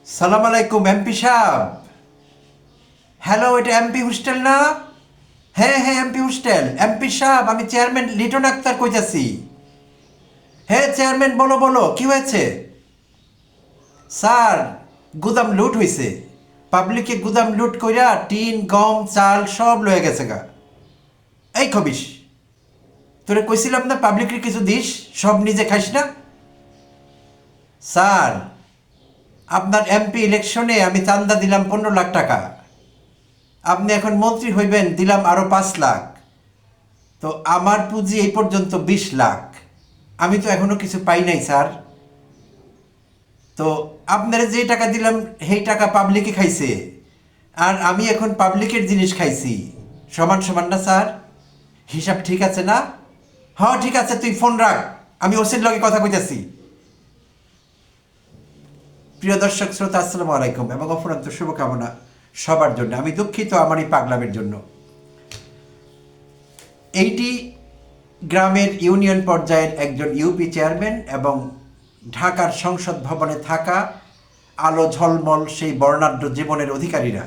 সালাম আলাইকুম এমপি সাহেব। হ্যালো, এটা এমপি হোস্টেল না? হ্যাঁ হ্যাঁ, এমপি হোস্টেল। এমপি সাহেব, আমি চেয়ারম্যান লিটন আক্তার কইতাছি। হ্যাঁ চেয়ারম্যান, বলো বলো, কি হয়েছে? স্যার, গুদাম লুট হইছে। পাবলিকে গুদাম লুট কইরা টিন, গম, চাল সব লয়ে গেছে গা। এই খবিস, তোরে কইছিলাম না পাবলিকের কিছু দিস, সব নিজে খাইস না। স্যার, আপনার এমপি ইলেকশনে আমি চান্দা দিলাম 15 লাখ টাকা। আপনি এখন মন্ত্রী হইবেন, দিলাম আরো 5 লাখ। তো আমার পুঁজি এই পর্যন্ত 20 লাখ। আমি তো এখনো কিছু পাই নাই স্যার। তো আপনারা যে টাকা দিলাম সেই টাকা পাবলিকে খাইছে, আর আমি এখন পাবলিকের জিনিস খাইছি। সমান সমান না স্যার? হিসাব ঠিক আছে না? হ্যাঁ ঠিক আছে, তুই ফোন রাখ, আমি ওসির লগে কথা কইতাছি। প্রিয় দর্শক শ্রোতা, আসসালামু আলাইকুম এবং অফুরন্ত শুভকামনা সবার জন্য। আমি দুঃখিত আমার এই পাগলামের জন্য। এইটি গ্রামের ইউনিয়ন পর্যায়ের একজন ইউপি চেয়ারম্যান এবং ঢাকার সংসদ ভবনে থাকা আলো ঝলমল সেই বর্ণাঢ্য জীবনের অধিকারীরা,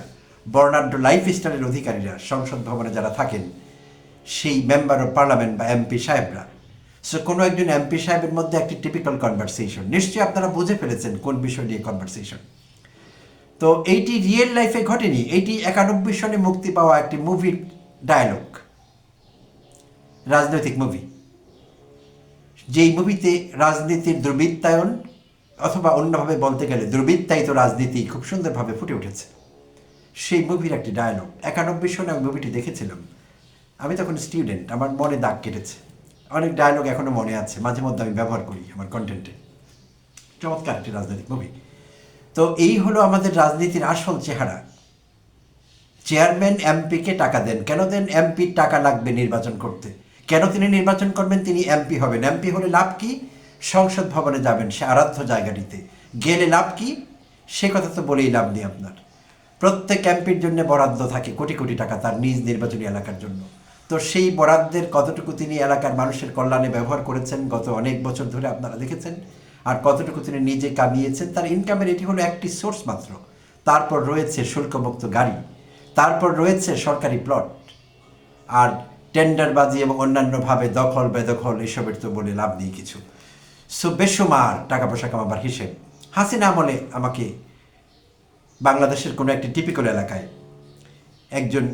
বর্ণাঢ্য লাইফস্টাইলের অধিকারীরা, সংসদ ভবনে যারা থাকেন, সেই মেম্বার অফ পার্লামেন্ট বা এমপি সাহেবরা। সো কোনো একজন এমপি সাহেবের মধ্যে একটি টিপিক্যাল কনভারসেশন, নিশ্চয়ই আপনারা বুঝে ফেলেছেন কোন বিষয় নিয়ে কনভারসেশন। তো এইটি রিয়েল লাইফে ঘটেনি, এইটি 91 সনে মুক্তি পাওয়া একটি মুভির ডায়ালগ, রাজনৈতিক মুভি। যেই মুভিতে রাজনীতির দুর্বৃত্তায়ন, অথবা অন্যভাবে বলতে গেলে দুর্বৃত্তায়িত রাজনীতি খুব সুন্দরভাবে ফুটে উঠেছে। সেই মুভির একটি ডায়লগ 91 সনে আমি মুভিটি দেখেছিলাম। আমি তখন স্টুডেন্ট, আমার মনে দাগ কেটেছে। অনেক ডায়লগ এখনও মনে আছে, মাঝে মধ্যে আমি ব্যবহার করি আমার কন্টেন্টে। চমৎকার একটি রাজনৈতিক মুভি। তো এই হলো আমাদের রাজনীতির আসল চেহারা। চেয়ারম্যান এমপিকে টাকা দেন, কেন দেন? এমপির টাকা লাগবে নির্বাচন করতে। কেন তিনি নির্বাচন করবেন? তিনি এমপি হবেন। এমপি হলে লাভ কি? সংসদ ভবনে যাবেন, সে আরাধ্য জায়গাটিতে গেলে লাভ কি? সে কথা তো বলেই লাভ নেই আপনার। প্রত্যেক এমপির জন্য বরাদ্দ থাকে কোটি কোটি টাকা তার নিজ নির্বাচনী এলাকার জন্য। তো সেই বরাদ্দের কতটুকু তিনি এলাকার মানুষের কল্যাণে ব্যবহার করেছেন গত অনেক বছর ধরে আপনারা দেখেছেন, আর কতটুকু তিনি নিজে কামিয়েছেন, তার ইনকামের এটি হলো একটি সোর্স মাত্র। তারপর রয়েছে শুল্কমুক্ত গাড়ি, তারপর রয়েছে সরকারি প্লট, আর টেন্ডারবাজি এবং অন্যান্যভাবে দখল বেদখল এসবের তো বলে লাভ নেই কিছু। সো বেশুমার টাকা পয়সা কামাবার হিসেব। হাসিনা আমলে আমাকে বাংলাদেশের কোনো একটি টিপিক্যাল এলাকায় একজন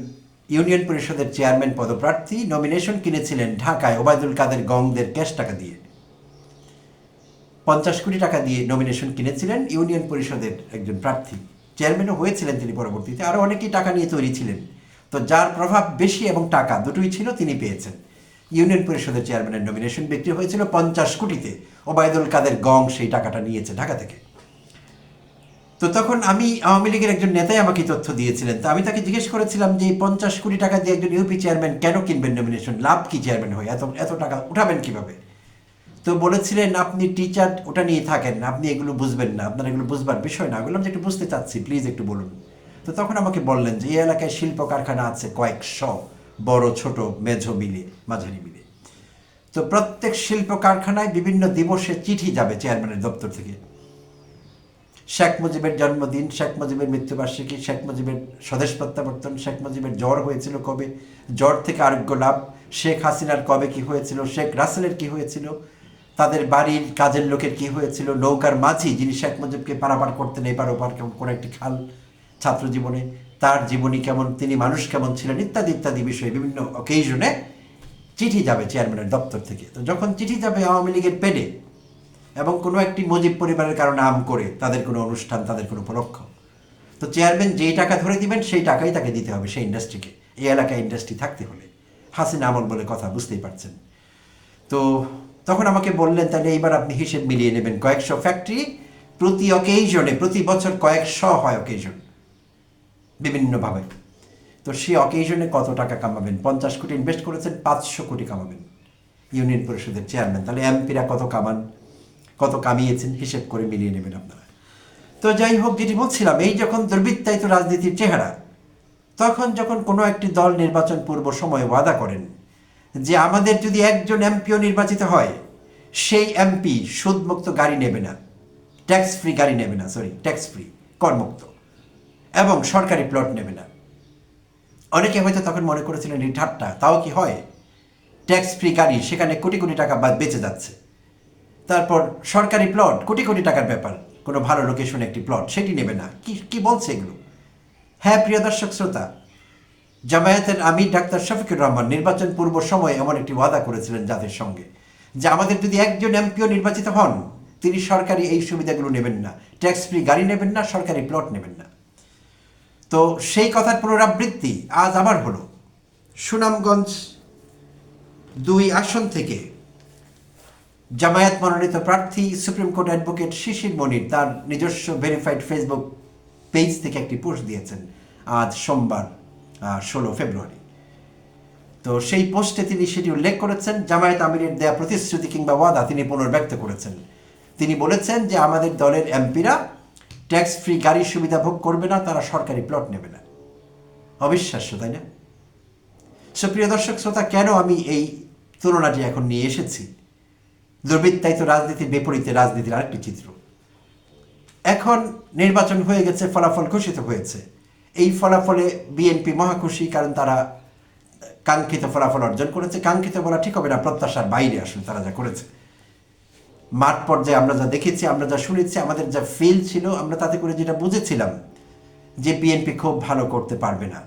ইউনিয়ন পরিষদের চেয়ারম্যান পদপ্রার্থী নমিনেশন কিনেছিলেন ঢাকায় ওবায়দুল কাদের গংদের ক্যাশ টাকা দিয়ে। 50 কোটি টাকা দিয়ে নমিনেশন কিনেছিলেন ইউনিয়ন পরিষদের একজন প্রার্থী। চেয়ারম্যানও হয়েছিলেন তিনি পরবর্তীতে, আরও অনেকেই টাকা নিয়ে তৈরি ছিলেন। তো যার প্রভাব বেশি এবং টাকা দুটোই ছিল, তিনি পেয়েছেন। ইউনিয়ন পরিষদের চেয়ারম্যানের নমিনেশন বিক্রি হয়েছিল 50 কোটিতে। ওবায়দুল কাদের গং সেই টাকাটা নিয়েছে ঢাকা থেকে। তো তখন আমি আওয়ামী লীগের একজন নেতাই আমাকে তথ্য দিয়েছিলেন। তো আমি তাকে জিজ্ঞেস করেছিলাম যে এই 50 কোটি টাকা দিয়ে একজন ইউপি চেয়ারম্যান কেন কিনবেন নমিনেশন? লাভ কি চেয়ারম্যান হয়ে? এত এত টাকা উঠাবেন কিভাবে? তো বলেছিলেন, আপনি টিচার, ওটা নিয়ে থাকেন, আপনি এগুলো বুঝবেন না, আপনার এগুলো বুঝবার বিষয় না। বললাম যে একটু বুঝতে চাচ্ছি, প্লিজ একটু বলুন। তো তখন আমাকে বললেন যে এই এলাকায় শিল্প কারখানা আছে কয়েকশো, বড় ছোট মেঝো মিলে মাঝারি মিলে। তো প্রত্যেক শিল্প কারখানায় বিভিন্ন দিবসে চিঠি যাবে চেয়ারম্যানের দপ্তর থেকে। শেখ মুজিবের জন্মদিন, শেখ মুজিবের মৃত্যুবার্ষিকী, শেখ মুজিবের স্বদেশ প্রত্যাবর্তন, শেখ মুজিবের জ্বর হয়েছিল কবে, জ্বর থেকে আরোগ্য লাভ, শেখ হাসিনার কবে কি হয়েছিল, শেখ রাসেলের কি হয়েছিল, তাদের বাড়ির কাজের লোকের কি হয়েছিল, নৌকার মাঝি যিনি শেখ মুজিবকে পারাপার করতেন এপার ওপার কোনো একটি খাল ছাত্র জীবনে, তার জীবনী কেমন, তিনি মানুষ কেমন ছিলেন, ইত্যাদি ইত্যাদি বিষয়ে বিভিন্ন অকেশনে চিঠি যাবে চেয়ারম্যানের দপ্তর থেকে। তো যখন চিঠি যাবে আওয়ামী লীগের পেডে এবং কোনো একটি মুজিব পরিবারের কারো নাম করে, তাদের কোনো অনুষ্ঠান, তাদের কোনো উপলক্ষ, তো চেয়ারম্যান যেই টাকা ধরে দিবেন সেই টাকাই তাকে দিতে হবে সেই ইন্ডাস্ট্রিকে। এই এলাকায় ইন্ডাস্ট্রি থাকতে হলে হাসিনা আমল বলে কথা, বুঝতেই পারছেন। তো তখন আমাকে বললেন, তাহলে এইবার আপনি হিসেব মিলিয়ে নেবেন, কয়েকশো ফ্যাক্টরি প্রতি অকেশনে, প্রতি বছর কয়েকশো হয় অকেশন বিভিন্নভাবে। তো সেই অকেশনে কত টাকা কামাবেন? 50 কোটি ইনভেস্ট করেছেন, 500 কোটি কামাবেন ইউনিয়ন পরিষদের চেয়ারম্যান। তাহলে এমপিরা কত কামান, কত কামিয়েছেন, হিসেব করে মিলিয়ে নেবেন আপনারা। তো যাই হোক, যেটি বলছিলাম, এই যখন দুর্বৃত্তায়িত রাজনীতির চেহারা, তখন যখন কোনো একটি দল নির্বাচন পূর্ব সময়ে ওয়াদা করেন যে আমাদের যদি একজন এমপিও নির্বাচিত হয়, সেই এমপি সুদমুক্ত গাড়ি নেবে না, ট্যাক্স ফ্রি গাড়ি নেবে না, ট্যাক্স ফ্রি করমুক্ত, এবং সরকারি প্লট নেবে না। অনেকে হয়তো তখন মনে করেছিলেন এই ঠাট্টা, তাও কি হয়, ট্যাক্স ফ্রি গাড়ি, সেখানে কোটি কোটি টাকা বেঁচে যাচ্ছে। তারপর সরকারি প্লট, কোটি কোটি টাকার ব্যাপার, কোনো ভালো লোকেশনে একটি প্লট, সেটি নেবে না, কি কি বলছে এগুলো? হ্যাঁ প্রিয় দর্শক শ্রোতা, জামায়াতের আমির ডাক্তার শফিকুর রহমান নির্বাচন পূর্ব সময়ে এমন একটি ওয়াদা করেছিলেন জাতির সঙ্গে, যে আমাদের যদি একজন এমপিও নির্বাচিত হন, তিনি সরকারি এই সুবিধাগুলো নেবেন না, ট্যাক্স ফ্রি গাড়ি নেবেন না, সরকারি প্লট নেবেন না। তো সেই কথার পুনরাবৃত্তি আজ আবার হলো। সুনামগঞ্জ 2 আসন থেকে জামায়াত মনোনীত প্রার্থী সুপ্রিম কোর্ট অ্যাডভোকেট শিশির মনির তার নিজস্ব ভেরিফাইড ফেসবুক পেজ থেকে একটি পোস্ট দিয়েছেন আজ সোমবার 16 ফেব্রুয়ারি। তো সেই পোস্টে তিনি সেটি উল্লেখ করেছেন, জামায়াত আমিরের দেয়া প্রতিশ্রুতি কিংবা ওয়াদা তিনি পুনর্ব্যক্ত করেছেন। তিনি বলেছেন যে আমাদের দলের এমপিরা ট্যাক্স ফ্রি গাড়ির সুবিধা ভোগ করবে না, তারা সরকারি প্লট নেবে না। অবিশ্বাস্য, তাই না? সুপ্রিয় দর্শক শ্রোতা, কেন আমি এই তুলনাটি এখন নিয়ে এসেছি? দুর্বৃত্তায়িত রাজনীতির বিপরীতে রাজনীতির আরেকটি চিত্র। এখন নির্বাচন হয়ে গেছে, ফলাফল ঘোষিত হয়েছে। এই ফলাফলে বিএনপি মহাখুশি, কারণ তারা কাঙ্ক্ষিত ফলাফল অর্জন করেছে। কাঙ্ক্ষিত বলা ঠিক হবে না, প্রত্যাশার বাইরে আসলে তারা যা করেছে। মাঠ পর্যায়ে আমরা যা দেখেছি, আমরা যা শুনেছি, আমাদের যা ফিল ছিল, আমরা তাতে করে যেটা বুঝেছিলাম যে বিএনপি খুব ভালো করতে পারবে না।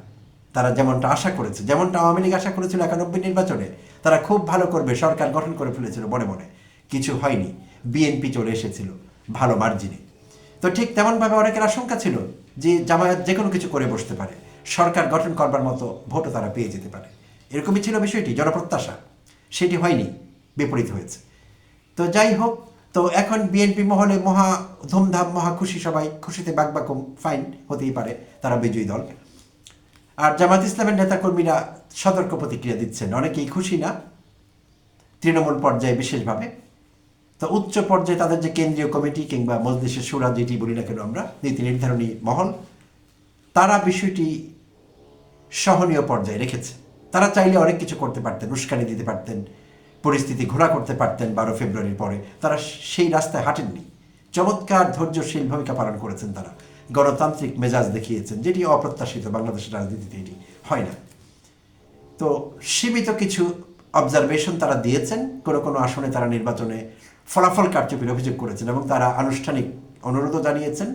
তারা যেমনটা আশা করেছে, যেমনটা আওয়ামী লীগ আশা করেছিল 91 নির্বাচনে, তারা খুব ভালো করবে, সরকার গঠন করে ফেলেছিল মনে মনে, কিছু হয়নি। বিএনপি চলে এসেছিল ভালো মার্জিনে। তো ঠিক তেমনভাবে অনেকের আশঙ্কা ছিল যে জামায়াত যে কোনো কিছু করে বসতে পারে, সরকার গঠন করবার মতো ভোটও তারা পেয়ে যেতে পারে। এরকমই ছিল বিষয়টি, জনপ্রত্যাশা। সেটি হয়নি, বিপরীত হয়েছে। তো যাই হোক, তো এখন বিএনপি মহলে মহা ধুমধাম, মহা খুশি, সবাই খুশিতে বাকবাকুম, ফাইন, হতেই পারে, তারা বিজয়ী দল। আর জামাত ইসলামের নেতাকর্মীরা সতর্ক প্রতিক্রিয়া দিচ্ছেন, অনেকেই খুশি না, তৃণমূল পর্যায়ে বিশেষভাবে। তো উচ্চ পর্যায়ে তাদের যে কেন্দ্রীয় কমিটি কিংবা মজলিসের শুরা, যেটি বলি না কেন আমরা, নীতি নির্ধারণী মহল, তারা বিষয়টি সহনীয় পর্যায়ে রেখেছে। তারা চাইলে অনেক কিছু করতে পারতেন, উস্কানি দিতে পারতেন, পরিস্থিতি ঘোলা করতে পারতেন 12 ফেব্রুয়ারির পরে। তারা সেই রাস্তায় হাঁটেননি। চমৎকার ধৈর্যশীল ভূমিকা পালন করেছেন তারা, গণতান্ত্রিক মেজাজ দেখিয়েছেন, যেটি অপ্রত্যাশিত, বাংলাদেশের রাজনীতিতে এটি হয় না। তো সীমিত কিছু অবজারভেশন তারা দিয়েছেন, কোনো কোনো আসনে তারা নির্বাচনে ফলাফল কারচুপির অভিযোগ করেছেন, এবং তারা আনুষ্ঠানিক অনুরোধও জানিয়েছেন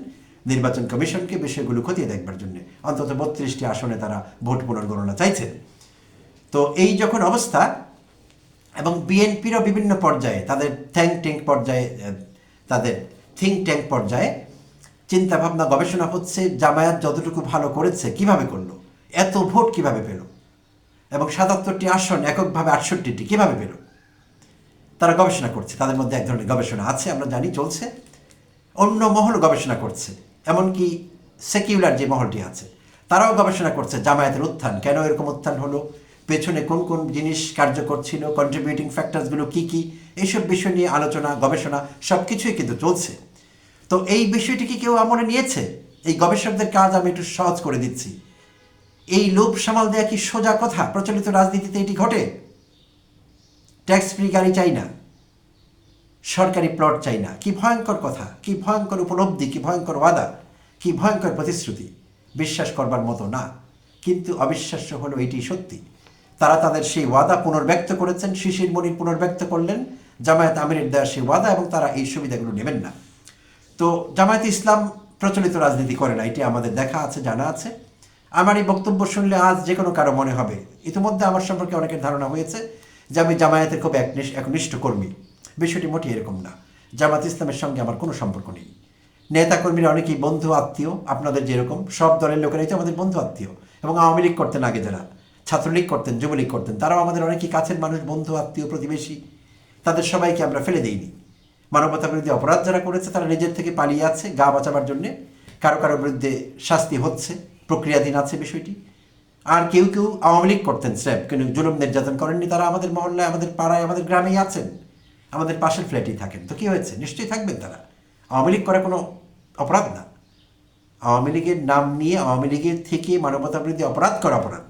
নির্বাচন কমিশনকে বিষয়গুলো খতিয়ে দেখবার জন্য। অন্তত 32টি আসনে তারা ভোট পুনর্গণনা চাইছেন। তো এই যখন অবস্থা, এবং বিএনপিরও বিভিন্ন পর্যায়ে, তাদের থিঙ্ক ট্যাঙ্ক পর্যায়ে চিন্তাভাবনা, গবেষণা হচ্ছে, জামায়াত যতটুকু ভালো করেছে কিভাবে করলো, এত ভোট কিভাবে পেল, এবং 77টি আসন এককভাবে 68টি কিভাবে পেল, তারা গবেষণা করছে। তাদের মধ্যে এক ধরনের গবেষণা আছে, আমরা জানি, চলছে। অন্য মহল গবেষণা করছে, এমনকি সেকিউলার যে মহলটি আছে, তারাও গবেষণা করছে জামায়াতের উত্থান, কেন এরকম উত্থান হলো, পেছনে কোন কোন জিনিস কার্যকর ছিল, কন্ট্রিবিউটিং ফ্যাক্টরসগুলো কী কী, এইসব বিষয় নিয়ে আলোচনা, গবেষণা সব কিছুই কিন্তু চলছে। তো এই বিষয়টি কি কেউ আমলে নিয়েছে? এই গবেষকদের কাজ আমি একটু সহজ করে দিচ্ছি। এই লোভ সামাল দেয়া কি সোজা কথা? প্রচলিত রাজনীতিতে এটি ঘটে। ট্যাক্স ফ্রি গাড়ি চাই না, সরকারি প্লট চাই না, কি ভয়ঙ্কর কথা, কি ভয়ঙ্কর উপলব্ধি, কি ভয়ঙ্কর ওয়াদা, কি ভয়ঙ্কর প্রতিশ্রুতি, বিশ্বাস করবার মতো না। কিন্তু অবিশ্বাস্য হলো এটি সত্যি। তারা তাদের সেই ওয়াদা পুনর্ব্যক্ত করেছেন, শিশির মনির পুনর্ব্যক্ত করলেন জামায়াত আমিরের দেওয়া সেই ওয়াদা, এবং তারা এই সুবিধাগুলো নেবেন না। তো জামায়াত ইসলাম প্রচলিত রাজনীতি করে না, এটি আমাদের দেখা আছে, জানা আছে। আমার এই বক্তব্য শুনলে আজ যে কোনো কারো মনে হবে, ইতিমধ্যে আমার সম্পর্কে অনেকের ধারণা হয়েছে যে আমি জামায়াতের খুব একনিষ্ঠ কর্মী। বিষয়টি মোটেই এরকম না। জামাত ইসলামের সঙ্গে আমার কোনো সম্পর্ক নেই। নেতাকর্মীরা অনেকেই বন্ধু আত্মীয়, আপনাদের যেরকম সব দলের লোকেরাই তো আমাদের বন্ধু আত্মীয়। এবং আওয়ামী লীগ করতেন আগে যারা, ছাত্রলীগ করতেন, যুবলীগ করতেন, তারাও আমাদের অনেকেই কাছের মানুষ, বন্ধু আত্মীয়, প্রতিবেশী। তাদের সবাইকে আমরা ফেলে দিইনি। মানবতা বিরোধী অপরাধ যারা করেছে তারা নিজের থেকে পালিয়ে আছে গা বাঁচাবার জন্যে, কারো কারো বিরুদ্ধে শাস্তি হচ্ছে, প্রক্রিয়াধীন আছে বিষয়টি। আর কেউ কেউ আওয়ামী লীগ করতেন স্রেফ, কিন্তু জুলুম নির্যাতন করেননি, তারা আমাদের মহল্লায়, আমাদের পাড়ায়, আমাদের গ্রামেই আছেন, আমাদের পাশের ফ্ল্যাটেই থাকেন। তো কী হয়েছে? নিশ্চয়ই থাকবেন তারা। আওয়ামী লীগ করা কোনো অপরাধ না। আওয়ামী লীগের নাম নিয়ে আওয়ামী লীগের থেকে মানবতা বিরোধী অপরাধ করা অপরাধ,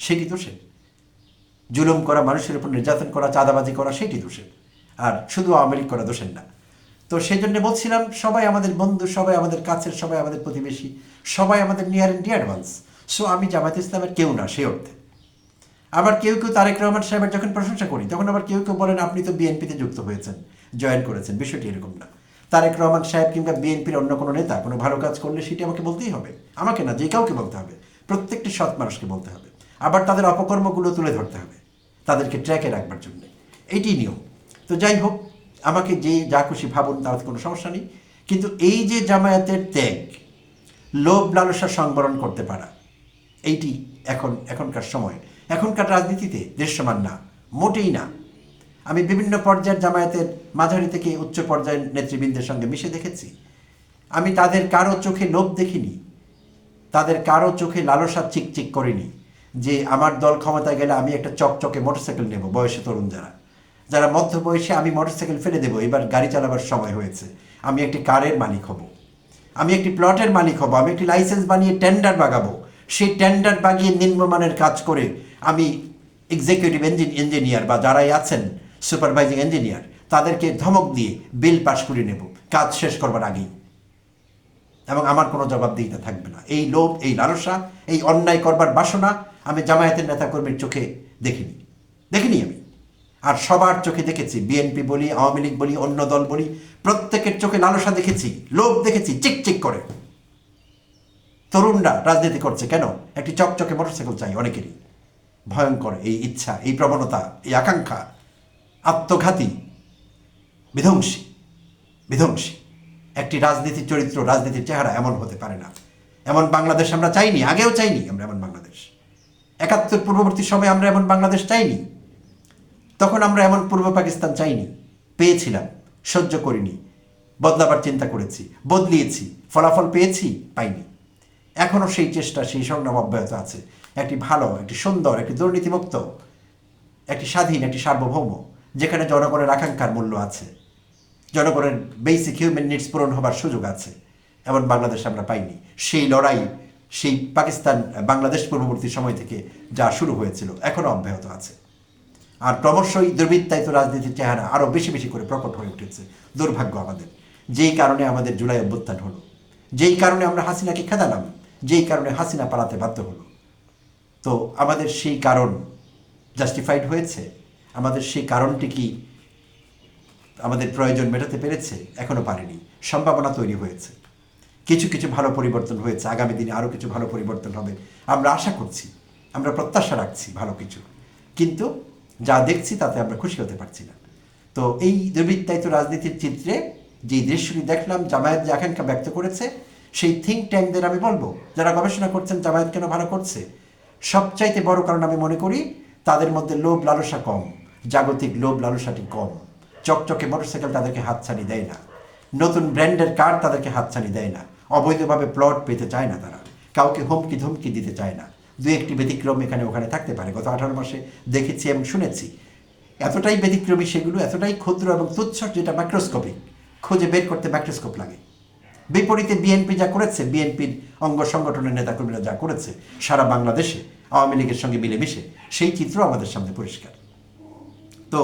সেটি দোষের। জুলুম করা, মানুষের উপর নির্যাতন করা, চাঁদাবাজি করা, সেটি দোষের। আর শুধু আওয়ামী লীগ করা দোষের না। তো সেই জন্য বলছিলাম, সবাই আমাদের বন্ধু, সবাই আমাদের কাছের, সবাই আমাদের প্রতিবেশী, সবাই আমাদের near and deer once. So আমি জামায়াত ইসলামের কেউ না সেই অর্থে। আবার কেউ কেউ তারেক রহমান সাহেবের যখন প্রশংসা করি, তখন আবার কেউ কেউ বলেন আপনি তো বিএনপিতে যুক্ত হয়েছেন, জয়েন করেছেন। বিষয়টি এরকম না। তারেক রহমান সাহেব কিংবা বিএনপির অন্য কোনো নেতা কোনো ভালো কাজ করলে সেটি আমাকে বলতেই হবে, আমাকে না, যে কাউকে বলতে হবে, প্রত্যেকটি সৎ মানুষকে বলতে হবে। আবার তাদের অপকর্মগুলো তুলে ধরতে হবে, তাদেরকে ট্র্যাকে রাখবার জন্য। এইটি নিয়ম। তো যাই হোক, আমাকে যে যা খুশি ভাবুন, তার কোনো সমস্যা নেই। কিন্তু এই যে জামায়াতের ত্যাগ, লোভ লালসা সংবরণ করতে পারা, এইটি এখনকার সময়, এখনকার রাজনীতিতে দৃশ্যমান না, মোটেই না। আমি বিভিন্ন পর্যায়ের জামায়াতের মাঝারি থেকে উচ্চ পর্যায়ের নেতৃবৃন্দের সঙ্গে মিশে দেখেছি। আমি তাদের কারো চোখে লোভ দেখিনি, তাদের কারো চোখে লালসা চিকচিক করেনি যে আমার দল ক্ষমতায় গেলে আমি একটা চকচকে মোটরসাইকেল নেব। বয়সে তরুণ যারা মধ্য বয়সে, আমি মোটরসাইকেল ফেলে দেবো, এবার গাড়ি চালাবার সময় হয়েছে, আমি একটি কারের মালিক হব, আমি একটি প্লটের মালিক হব, আমি একটি লাইসেন্স বানিয়ে টেন্ডার বাগাবো, সেই টেন্ডার বাগিয়ে নিম্নমানের কাজ করে আমি এক্সিকিউটিভ ইঞ্জিনিয়ার বা যারাই আছেন সুপারভাইজিং ইঞ্জিনিয়ার, তাদেরকে ধমক দিয়ে বিল পাশ করে নেব কাজ শেষ করবার আগেই, এবং আমার কোনো জবাবদিহিতা থাকবে না। এই লোভ, এই লালসা, এই অন্যায় করবার বাসনা আমি জামায়াতের নেতাকর্মীর চোখে দেখিনি আমি। আর সবার চোখে দেখেছি, বিএনপি বলি, আওয়ামী লীগ বলি, অন্য দল বলি, প্রত্যেকের চোখে লালসা দেখেছি, লোভ দেখেছি, চিকচিক করে। তরুণরা রাজনীতি করছে কেন? একটি চকচকে মোটরসাইকেল চাই অনেকেরই। ভয়ঙ্কর এই ইচ্ছা, এই প্রবণতা, এই আকাঙ্ক্ষা আত্মঘাতী, বিধ্বংসী। একটি রাজনীতির চরিত্র, রাজনীতির চেহারা এমন হতে পারে না। এমন বাংলাদেশ আমরা চাইনি, আগেও চাইনি আমরা এমন বাংলাদেশ। ৭১ পূর্ববর্তী সময়ে আমরা এমন বাংলাদেশ চাইনি, তখন আমরা এমন পূর্ব পাকিস্তান চাইনি। পেয়েছিলাম, সহ্য করিনি, বদলাবার চিন্তা করেছি, বদলিয়েছি, ফলাফল পেয়েছি, পাইনি। এখনও সেই চেষ্টা, সেই সংগ্রাম অব্যাহত আছে। একটি ভালো, একটি সুন্দর, একটি দুর্নীতিমুক্ত, একটি স্বাধীন, একটি সার্বভৌম, যেখানে জনগণের আকাঙ্ক্ষার মূল্য আছে, জনগণের বেসিক হিউম্যান নিডস পূরণ হবার সুযোগ আছে, এমন বাংলাদেশ আমরা পাইনি। সেই লড়াই, সেই পাকিস্তান বাংলাদেশ পূর্ববর্তী সময় থেকে যা শুরু হয়েছিল, এখনও অব্যাহত আছে। আর ক্রমশই দুর্বৃত্তায়িত রাজনীতির চেহারা আরও বেশি বেশি করে প্রকট হয়ে উঠেছে। দুর্ভাগ্য আমাদের, যেই কারণে আমাদের জুলাই অভ্যুত্থান হলো, যেই কারণে আমরা হাসিনাকে খেদালাম, যেই কারণে হাসিনা পালাতে বাধ্য হলো। তো আমাদের সেই কারণ জাস্টিফাইড হয়েছে? আমাদের সেই কারণটি কি আমাদের প্রয়োজন মেটাতে পেরেছে? এখনও পারেনি। সম্ভাবনা তৈরি হয়েছে, কিছু কিছু ভালো পরিবর্তন হয়েছে, আগামী দিনে আরও কিছু ভালো পরিবর্তন হবে আমরা আশা করছি, আমরা প্রত্যাশা রাখছি ভালো কিছু। কিন্তু যা দেখছি তাতে আমরা খুশি হতে পারছি না। তো এই দুর্বৃত্তায়িত রাজনীতির চিত্রে যে দৃশ্যটি দেখলাম, জামায়াত যে আকাঙ্ক্ষা ব্যক্ত করেছে, সেই থিঙ্ক ট্যাঙ্কদের আমি বলবো, যারা গবেষণা করছেন জামায়াত কেন ভালো করছে, সবচাইতে বড় কারণ আমি মনে করি তাদের মধ্যে লোভ লালসা কম, জাগতিক লোভ লালসাটি কম। চকচকে মোটরসাইকেল তাদেরকে হাতছানি দেয় না, নতুন ব্র্যান্ডের কার তাদেরকে হাতছানি দেয় না, অবৈধভাবে প্লট পেতে চায় না, তারা কাউকে হুমকি ধমকি দিতে চায় না। দু একটি ব্যতিক্রম এখানে ওখানে থাকতে পারে, গত 18 মাসে দেখেছি এবং শুনেছি। এতটাই ব্যতিক্রমী সেগুলো, এতটাই ক্ষুদ্র এবং তুচ্ছ, যেটা মাইক্রোস্কোপিক, খুঁজে বের করতে মাইক্রোস্কোপ লাগে। বিপরীতে বিএনপি যা করেছে, বিএনপির অঙ্গ সংগঠনের নেতাকর্মীরা যা করেছে সারা বাংলাদেশে আওয়ামী লীগের সঙ্গে মিলেমিশে, সেই চিত্র আমাদের সামনে পরিষ্কার। তো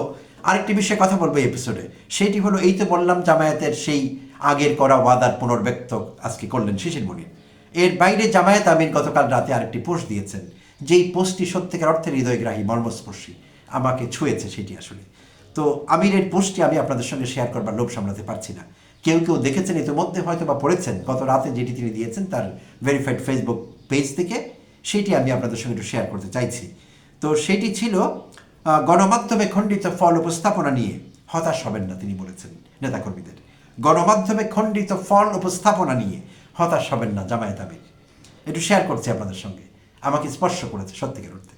আরেকটি বিষয়ে কথা বলবো এই এপিসোডে, সেইটি হলো, এই তো বললাম জামায়াতের সেই আগের করা ওয়াদার পুনর্ব্যক্ত আজকে করলেন শিশির মনির। এর বাইরে জামায়াত আমির গতকাল রাতে আরেকটি পোস্ট দিয়েছেন, যেই পোস্টটি সত্যিকার অর্থে হৃদয়গ্রাহী, মর্মস্পর্শী, আমাকে ছুঁয়েছে সেটি আসলে। তো আমিরের পোস্টটি আমি আপনাদের সঙ্গে শেয়ার করবার লোভ সামলাতে পারছি না। কেউ কেউ দেখেছেন ইতিমধ্যে, হয়তো বা পড়েছেন, গত রাতে যেটি তিনি দিয়েছেন তার ভেরিফাইড ফেসবুক পেজ থেকে, সেটি আমি আপনাদের সঙ্গে একটু শেয়ার করতে চাইছি। তো সেটি ছিল, গণমাধ্যমে খণ্ডিত ফল উপস্থাপনা নিয়ে হতাশ হবেন না, তিনি বলেছেন নেতাকর্মীদের। গণমাধ্যমে খণ্ডিত ফল উপস্থাপনা নিয়ে হতাশ হবেন না জামায়াত আমির। একটু শেয়ার করছি আপনাদের সঙ্গে, আমাকে স্পর্শ করেছে সত্যিকার অর্থে।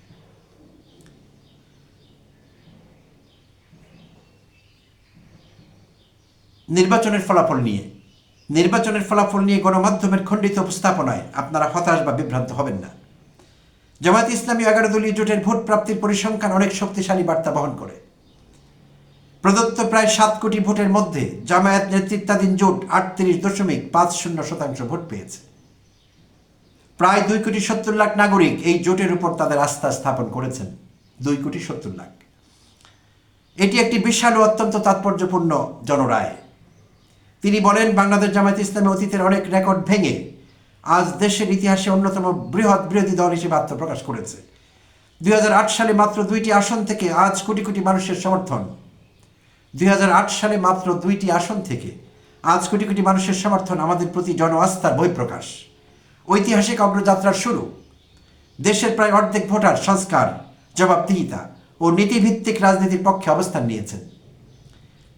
নির্বাচনের ফলাফল নিয়ে গণমাধ্যমের খণ্ডিত উপস্থাপনায় আপনারা হতাশ বা বিভ্রান্ত হবেন না। জামায়াত ইসলামী 11 দলীয় জোটের ভোট প্রাপ্তির পরিসংখ্যান অনেক শক্তিশালী বার্তা বহন করে। প্রদত্ত প্রায় 7 কোটি ভোটের মধ্যে জামায়াত নেতৃত্বাধীন জোট 38.50% ভোট পেয়েছে। প্রায় 2,70,00,000 নাগরিক এই জোটের উপর তাদের আস্থা স্থাপন করেছেন। 2,70,00,000। এটি একটি বিশাল ও অত্যন্ত তাৎপর্যপূর্ণ জনরায়। তিনি বলেন, বাংলাদেশ জামায়াত ইসলামী অতীতের অনেক রেকর্ড ভেঙে আজ দেশের ইতিহাসে অন্যতম বৃহৎ বিরোধী দল হিসেবে আত্মপ্রকাশ করেছে। 2008 সালে মাত্র 2টি আসন থেকে আজ কোটি কোটি মানুষের সমর্থন। 2008 সালে মাত্র 2টি আসন থেকে আজ কোটি কোটি মানুষের সমর্থন আমাদের প্রতি জন আস্থার বহিঃপ্রকাশ। ঐতিহাসিক অগ্রযাত্রার শুরু। দেশের প্রায় অর্ধেক ভোটার সংস্কার, জবাবদিহিতা ও নীতিভিত্তিক রাজনীতির পক্ষে অবস্থান নিয়েছেন।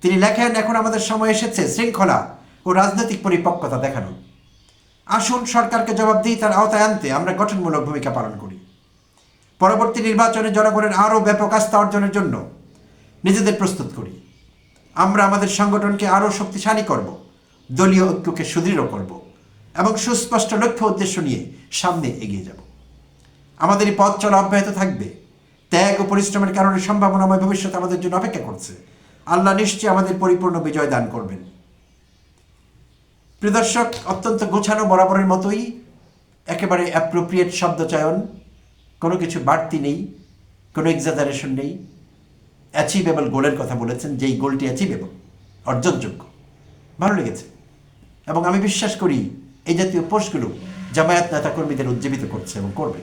তিনি লেখেন, এখন আমাদের সময় এসেছে শৃঙ্খলা ও রাজনৈতিক পরিপক্কতা দেখানো। আসুন সরকারকে জবাবদিহিতার আওতায় আনতে আমরা গঠনমূলক ভূমিকা পালন করি। পরবর্তী নির্বাচনে জনগণের আরও ব্যাপক আস্থা অর্জনের জন্য নিজেদের প্রস্তুত করি। আমরা আমাদের সংগঠনকে আরও শক্তিশালী করব, দলীয় ঐক্যকে সুদৃঢ় করব এবং সুস্পষ্ট লক্ষ্য উদ্দেশ্য নিয়ে সামনে এগিয়ে যাব। আমাদের এই পথ চলা অব্যাহত থাকবে। ত্যাগ ও পরিশ্রমের কারণে সম্ভাবনাময় ভবিষ্যৎ আমাদের জন্য অপেক্ষা করছে। আল্লাহ নিশ্চয়ই আমাদের পরিপূর্ণ বিজয় দান করবেন। প্রিয় দর্শক, অত্যন্ত গোছানো বরাবরের মতোই, একেবারে অ্যাপ্রোপ্রিয়েট শব্দচয়ন, কোনো কিছু বাড়তি নেই, কোনো এক্সাজারেশন নেই। অ্যাচিভেবল গোলের কথা বলেছেন, যেই গোলটি অ্যাচিভেবল, অর্জনযোগ্য। ভালো লেগেছে এবং আমি বিশ্বাস করি এই জাতীয় পোস্টগুলো জামায়াত নেতাকর্মীদের উজ্জীবিত করছে এবং করবে।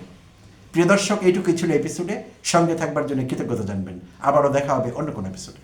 প্রিয় দর্শক, এইটুকুই ছিল এপিসোডে। সঙ্গে থাকবার জন্য কৃতজ্ঞতা জানবেন। আবারও দেখা হবে অন্য কোনো এপিসোডে।